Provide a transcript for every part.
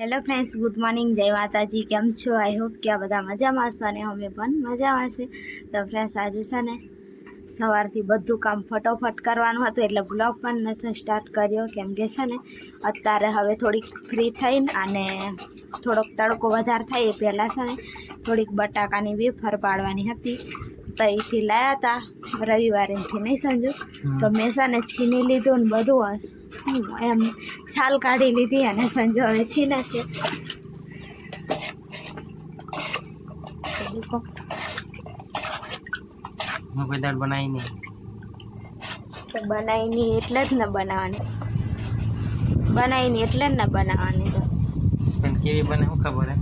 Hello friends, good morning, જય માતાજી. કેમ છો? આઈ હોપ કે આ બધા મજામાં હશો અને અમે પણ મજામાં છે. તો ફ્રેન્ડ્સ, આજે છે ને સવારથી બધું કામ ફટોફટ કરવાનું હતું એટલે બ્લોગ પણ નથી સ્ટાર્ટ કર્યો, કેમ કે છે ને અત્યારે હવે થોડીક ફ્રી થઈને અને થોડોક તડકો વધારે થાય એ પહેલાં છે ને થોડીક બટાકાની વેફર પાડવાની હતી. તો અહીંથી લાવ્યા હતા રવિવારેથી, નહીં સમજુ તો મેં છે ને છીની લીધું ને બધું એમ છાલ કાઢી લીધી અને સંજો હવે છીને છે. કોઈ દાળ બનાવી નહીં તો બનાવી નહીં એટલે જ ને બનાવવાની, બનાવી નહીં એટલે જ ને બનાવવાની. તો પણ કેવી બને શું ખબર હે?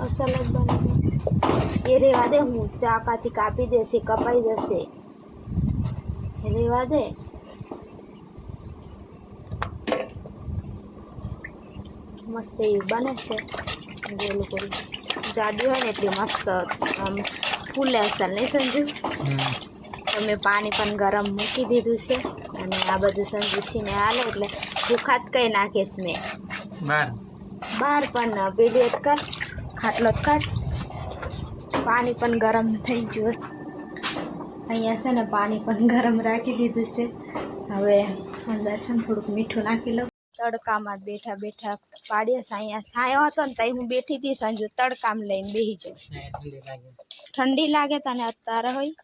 અસલ જ બનાવી એ રેવા દે, હું ચાકાથી કાપી દેશે, કપાઈ જશે, રેવા દે. મસ્ત એવી બને છે. જે લોકો જાડી હોય ને એટલી મસ્ત આમ ફૂલે અસલ, નહીં સમજુ? તો મેં પાણી પણ ગરમ મૂકી દીધું છે અને આ બધું સંજુ છીને હાલે એટલે ભૂખાત કઈ નાખીશ મેં બહાર પણ પેલી જ કર, ખાટલો જ કાઢ. પાણી પણ ગરમ થઈ ગયું. અહીંયા છે ને પાણી પણ ગરમ રાખી દીધું છે. હવે અંદર છે ને થોડુંક મીઠું નાખી લઉં. તડકામાં બેઠા બેઠા પાડીએ છે. અહીંયા છાંયો હતો ને ત્યાં હું બેઠી હતી સંજુ, તડકામાં લઈને બેસી જાઉં. ઠંડી લાગે તને અત્યારે હોય?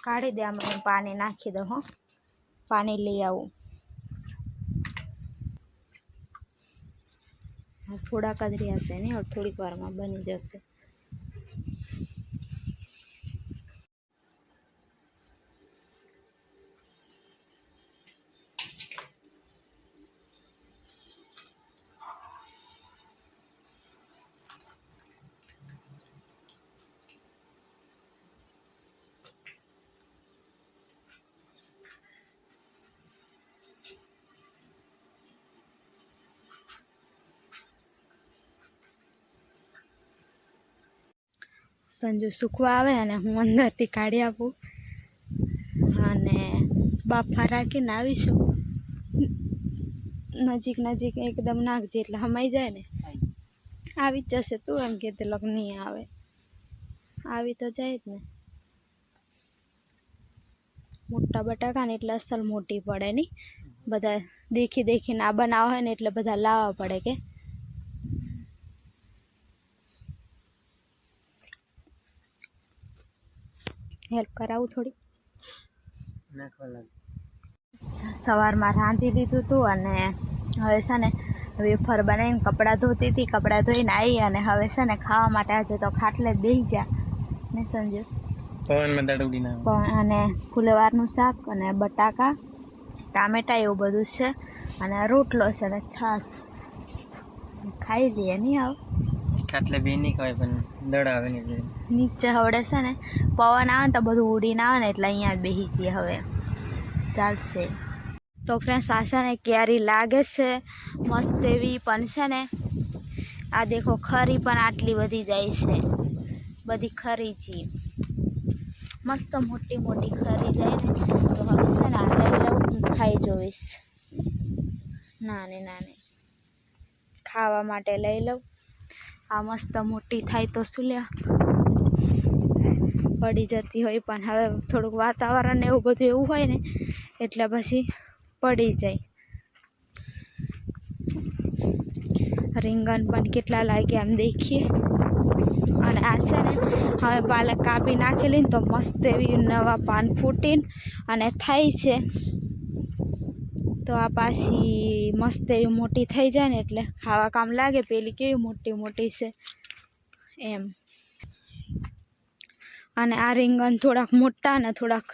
કાઢી દે, આમાં પાણી નાખી દઉં. હો, પાણી લઈ આવું. થોડાક જ રહ્યા છે ને, થોડીક વારમાં બની જશે. સંજુ સૂકવા આવે અને હું અંદરથી કાઢી આપું અને બાફા રાખીને આવીશું. નજીક નજીક એકદમ નાખજે એટલે હમાઈ જાય ને. આવી જ જશે. તું એમ કે તે લોક નહીં આવે, આવી તો જાય જ ને. મોટા બટાકા ને એટલે અસલ મોટી પડે નહીં. બધા દેખી દેખીને આ બનાવ હોય ને એટલે બધા લાવવા પડે કે હેલ્પ કરાવું થોડી. સવારમાં રાંધી લીધું હતું અને હવે છે ને વેફર બનાવીને કપડાં ધોતી હતી. કપડાં ધોઈને આવી અને હવે છે ને ખાવા માટે આજે તો ખાટલે જ બેસી જા ને સમજો. અને ફુલેવારનું શાક અને બટાકા ટામેટા એવું બધું છે અને રોટલો છે ને છાશ. ખાઈ લઈએ. નહીં આવ ખાટલે બે નહીં ખવાય પણ દડ આવે ને નીચે હવડે છે ને પવન આવે ને તો બધું ઉડીને આવે ને એટલે અહીંયા બેસી જઈએ. હવે ચાલશે. તો ફ્રેન્ડ્સ, આ છે ને કેરી લાગે છે મસ્ત એવી, પણ છે ને આ દેખો ખરી પણ આટલી બધી જાય છે. બધી ખરી છે, મસ્ત મોટી મોટી ખરી જાય ને. તો હવે છે ને આ લઈ લઉં, હું ખાઈ જોઈશ. નાની નાની ખાવા માટે લઈ લઉં. આ મસ્ત મોટી થાય તો શું લ્યા પડી જતી હોય, પણ હવે થોડુંક વાતાવરણ એવું બધું એવું હોય ને એટલે પછી પડી જાય. રીંગણ પણ કેટલા લાગ્યા આમ દેખીએ. અને આ છે ને હવે પાલક કાપી નાખેલી ને તો મસ્ત એવી નવા પાન ફૂટીને અને થાય છે. તો આ પાછી મસ્ત એવી મોટી થઈ જાય ને એટલે ખાવા કામ લાગે. પેલી કેવી મોટી મોટી છે એમ. અને આ રીંગણ થોડાક મોટા ને થોડાક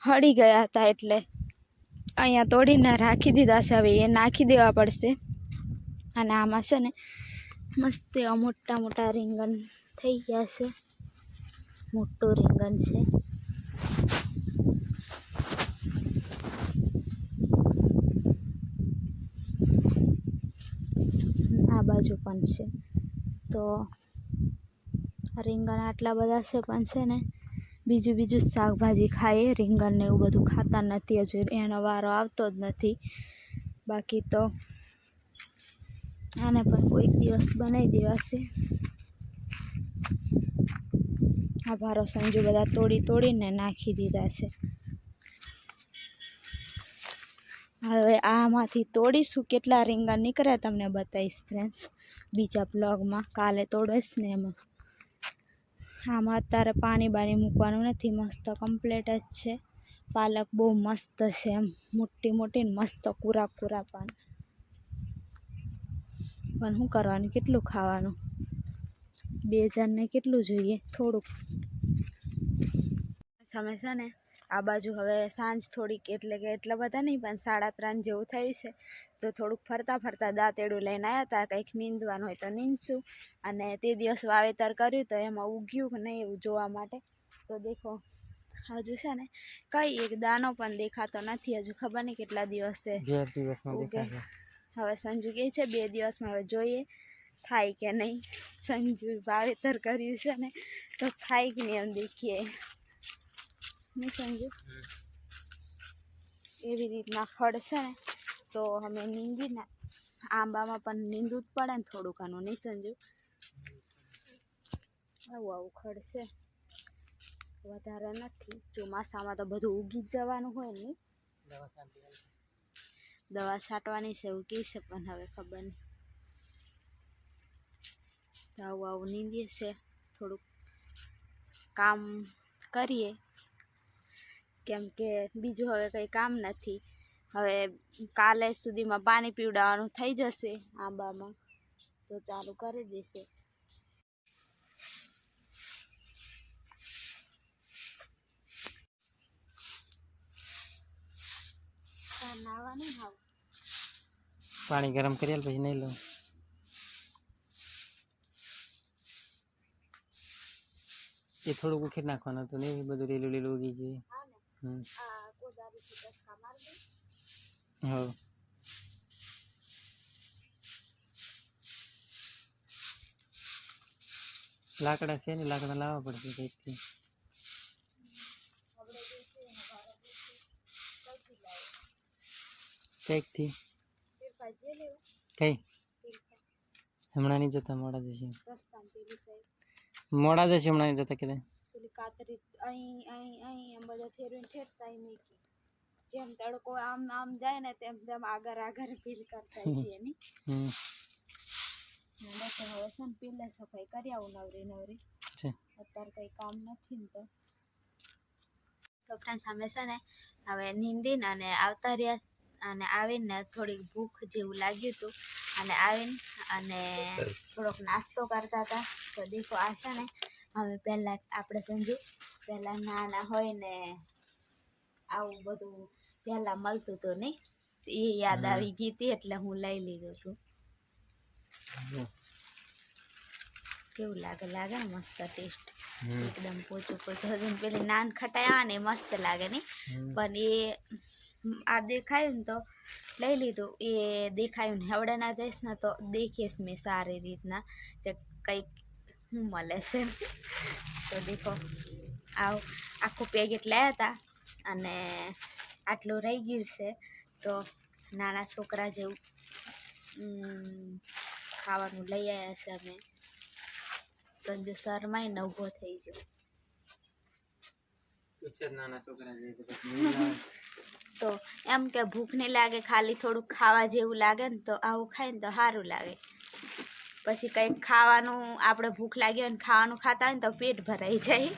હળી ગયા હતા એટલે અહીંયા તોડીને રાખી દીધા છે. હવે એ નાખી દેવા પડશે. અને આમાં છે ને મસ્ત એવા મોટા મોટા રીંગણ થઈ ગયા છે. મોટું રીંગણ છે. આ બાજુ પણ છે. તો રીંગણ આટલા બધા છે પણ છે ને બીજું બીજું શાકભાજી ખાઈએ, રીંગણ ને એવું બધું ખાતા નથી, હજુ એનો વારો આવતો જ નથી. બાકી તો આને પણ કોઈક દિવસ બનાવી દેવાશે. આ ભારો સંજુ બધા તોડીને નાખી દીધા છે. હવે આમાંથી તોડીશું, કેટલા રીંગણ નીકળે તમને બતાવીશ ફ્રેન્ડ્સ બીજા બ્લોગમાં. કાલે તોડીશ ને એમાં. આમાં અત્યારે પાણી મૂકવાનું નથી, મસ્ત કમ્પ્લીટ જ છે. પાલક બહુ મસ્ત છે, એમ મોટી મોટી ને મસ્ત કુરા પાન. પણ શું કરવાનું, કેટલું ખાવાનું, 2 જણને કેટલું જોઈએ, થોડુંક. તમે છે ને આ બાજુ હવે સાંજ થોડીક, એટલે કે એટલા બધા નહીં પણ 3:30 જેવું થયું છે. તો થોડુંક ફરતા દાંતેડું લઈને આવ્યા હતા, કંઈક નીંદવાનું હોય તો નીંદશું. અને તે દિવસ વાવેતર કર્યું તો એમાં ઉગ્યું કે નહીં એવું જોવા માટે. તો દેખો હજુ છે ને કઈ એક દાણો પણ દેખાતો નથી, હજુ ખબર નહીં કેટલા દિવસ છે. 2 દિવસમાં દેખાશે. હવે સંજુ કહે છે 2 દિવસમાં, હવે જોઈએ થાય કે નહીં. સંજુ વાવેતર કર્યું છે ને તો થાય કે નહીં એમ દેખીએ. નહીં સંજુ, એવી રીતના ફળ છે ને તો અમે નીંદીને, આંબામાં પણ નીંદવું જ પડે ને થોડું ઘણું. નહીં સંજુ, આવું ખડ છે, વધારે નથી. ચોમાસામાં તો બધું ઉગી જ જવાનું હોય ને. દવા છાંટવાની છે એવું કહે છે, પણ હવે ખબર નહીં. તો આવું નીંદીએ છે, થોડુંક કામ કરીએ, કેમ કે બીજું હવે કંઈ કામ નથી. હવે કાલે સુધીમાં પાણી પીવડાવવાનું થઈ જશે આંબામાં, તો ચાલુ કરી દેશે. નાવાનું હાવ પાણી ગરમ કરી પછી નહીં લઉં. એ થોડુંક ઉખેડ નાખવાનું હતું ને, એ બધું લીલું ઉગી જોઈએ. હા, લાકડા છે ને, લાકડા લાવવા પડશે કંઈકથી. કંઈકથી કઈ હમણાં નહીં જતા, મોડા જશે. મોડા જશે, હમણાં નહીં જતા. કે કાતરી અહીં બધા ફેરવીને ઠેરતા મૂકી, જેમ તડકો આમ જાય ને તેમ આગળ ફીલ કરતા છીએ ની. હવે છે ને પીલે સફાઈ કરી આવું નવરી. અત્યારે કંઈ કામ નથી ને તો ફ્રેન્ડ્સ અમે છે ને હવે નીંદીને અને આવતા રહ્યા. અને આવીને થોડીક ભૂખ જેવું લાગ્યું હતું, અને આવીને અને થોડોક નાસ્તો કરતા હતા. તો દેખો આ છે ને હવે પહેલાં આપણે સંજુ પહેલાં નાના હોય ને આવું બધું પહેલાં મળતું હતું નહીં, એ યાદ આવી ગઈ હતી એટલે હું લઈ લીધું હતું. કેવું લાગે ને, મસ્ત ટેસ્ટ, એકદમ પોચું. હજુ પેલી નાન ખટાયા ને મસ્ત લાગે નહીં, પણ એ આ દેખાયું ને તો લઈ લીધું. એ દેખાયું ને હવડે ના જઈશ ને તો દેખીશ મેં સારી રીતના કે કંઈક શું મળે છે. તો દેખો આખું પેકેટ લાવ્યા હતા અને આટલું રહી ગયું છે. તો નાના છોકરા જેવું ખાવાનું લઈ આવ્યા છે અમે. સંજુ શરમાઈને ઊભો થઈ ગયો. તો એમ કે ભૂખ નહીં લાગે, ખાલી થોડુંક ખાવા જેવું લાગે ને તો આવું ખાય ને તો સારું લાગે. પછી કંઈક ખાવાનું આપણે ભૂખ લાગી હોય ને ખાવાનું ખાતા હોય ને તો પેટ ભરાઈ જાય.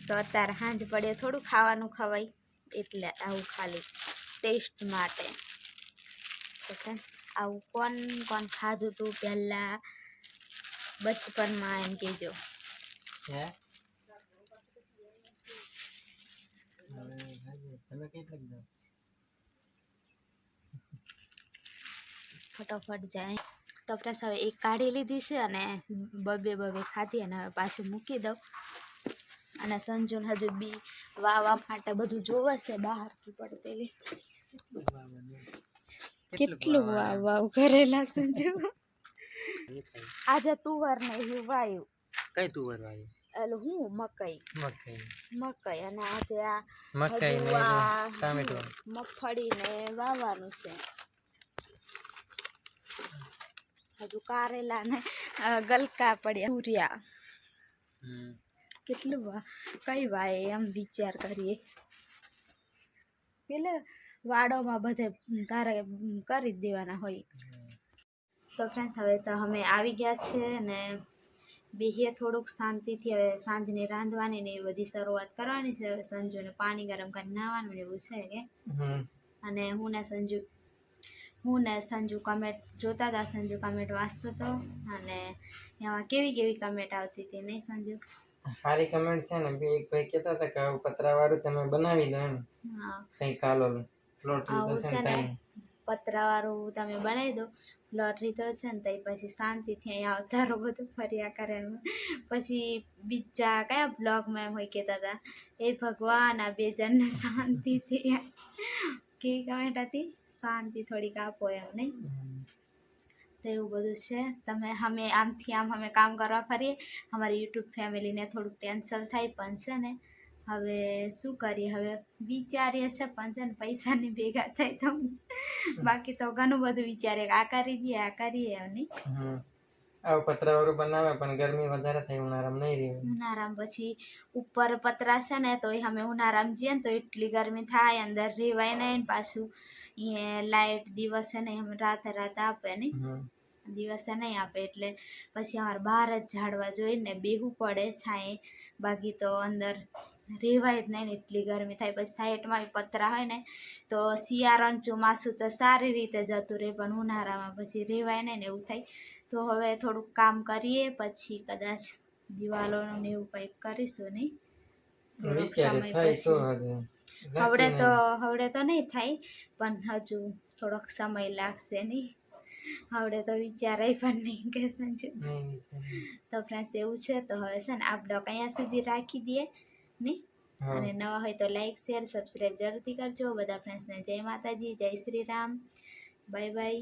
તો અત્યારે સાંજ પડે થોડું ખાવાનું ખવાય, એટલે આવું ખાલી ટેસ્ટ માટે. તો ફ્રેન્ડ્સ આવું કોણ ખાધું તું પહેલાં બચપનમાં એમ કહેજો. ફટાફટ જાય. તો ફ્રેન્ડ્સ હવે એક કાઢી લીધી છે અને બબે ખાધી, અને હવે પાછી મૂકી દઉં. અને સંજુને હજુ બી વાવા માટે બધું જોવે છે બહારથી પડતેલી. કેટલું વાવ કરેલા સંજુ. આજે તુવર ને વાયું. કઈ તુવર વાવી? એલું હું મકઈ મકાઈ અને આજે આ મકાઈ હજુ ને આ ટામેટું. મગફળી ને વાવવાનું છે. હજુ કારેલા ને ગલકા પડ્યા સૂર્યા કેટલું કઈ વાય એમ વિચાર કરીએ. પેલે વાડોમાં બધે તારે કરી જ દેવાના હોય. તો ફ્રેન્ડ્સ હવે તો અમે આવી ગયા છે ને બેહીએ થોડુંક શાંતિથી. હવે સાંજની રાંધવાની ને એ બધી શરૂઆત કરવાની છે. હવે સંજુને પાણી ગરમ કરી નાવાનું એવું છે કે અને હું ને સંજુ કમેન્ટ જોતા હતા. સંજુ કમેન્ટ વાંચતો હતો અને એમાં કેવી કેવી કમેન્ટ આવતી હતી નહીં સંજુ? સારી કમેન્ટ છે ને. એક ભાઈ કહેતા હતા કે પતરા વાળું તમે બનાવી દો એમ. હા કઈ કાલો લોટરી તો આવું છે છે ને ને પતરાવાળું તમે બનાવી દો. લોટરી તો છે ને તઈ પછી શાંતિથી અહીંયા અવતારો બધું ફર્યા કરે. પછી બીજા કયા બ્લોગમાં એમ હોય કહેતા હતા એ ભગવાન આ બે જણને શાંતિથી કેવી કમેન્ટ હતી શાંતિ થોડીક આપો એમ નહીં? તો એવું બધું છે. અમે આમથી આમ અમે કામ કરવા ફરીએ. અમારી યુટ્યુબ ફેમિલીને થોડુંક ટેન્શન થાય પણ છે ને હવે શું કરીએ. હવે વિચારીએ છે પણ છે ને પૈસાની ભેગા થાય તો બાકી તો ઘણું બધું વિચારે આ કરી દઈએ આ કરીએ એમ નહીં? આવું પતરા વાળું બનાવે પણ ગરમી વધારે થાય ઉનાળામાં નહીં રહે. ઉનાળામાં પછી ઉપર પતરા છે ને તો અમે ઉનાળામાં જઈએ ને તો એટલી ગરમી થાય અંદર રેવાય નહીં. પાછું એ લાઇટ દિવસે નહીં રાતે આપે નહીં, દિવસે નહીં આપે એટલે પછી અમારે બહાર જ ઝાડવા જોઈને બેહવું પડે છાંયે. બાકી તો અંદર રેવાય જ નહીં ને એટલી ગરમી થાય. પછી સાઈડમાં પતરા હોય ને તો શિયાળાનું ચોમાસું તો સારી રીતે જતું રહે પણ ઉનાળામાં પછી રેવાય નહીં ને એવું થાય. તો હવે થોડુંક કામ કરીએ પછી કદાચ દિવાલોનું ને એવું કંઈક કરીશું નહીં થોડોક સમય પછી. હવડે તો નહીં થાય પણ હજુ થોડોક સમય લાગશે નહીં. હવડે તો વિચારાય પણ નહીં કે સંજુ. તો ફ્રેન્ડ્સ એવું છે. તો હવે છે ને આ બ્લોગ અહીંયા સુધી રાખી દઈએ નહીં? અને નવા હોય તો લાઈક શેર સબસ્ક્રાઈબ જરૂરથી કરજો. બધા ફ્રેન્ડ્સને જય માતાજી, જય શ્રી રામ, બાય બાય.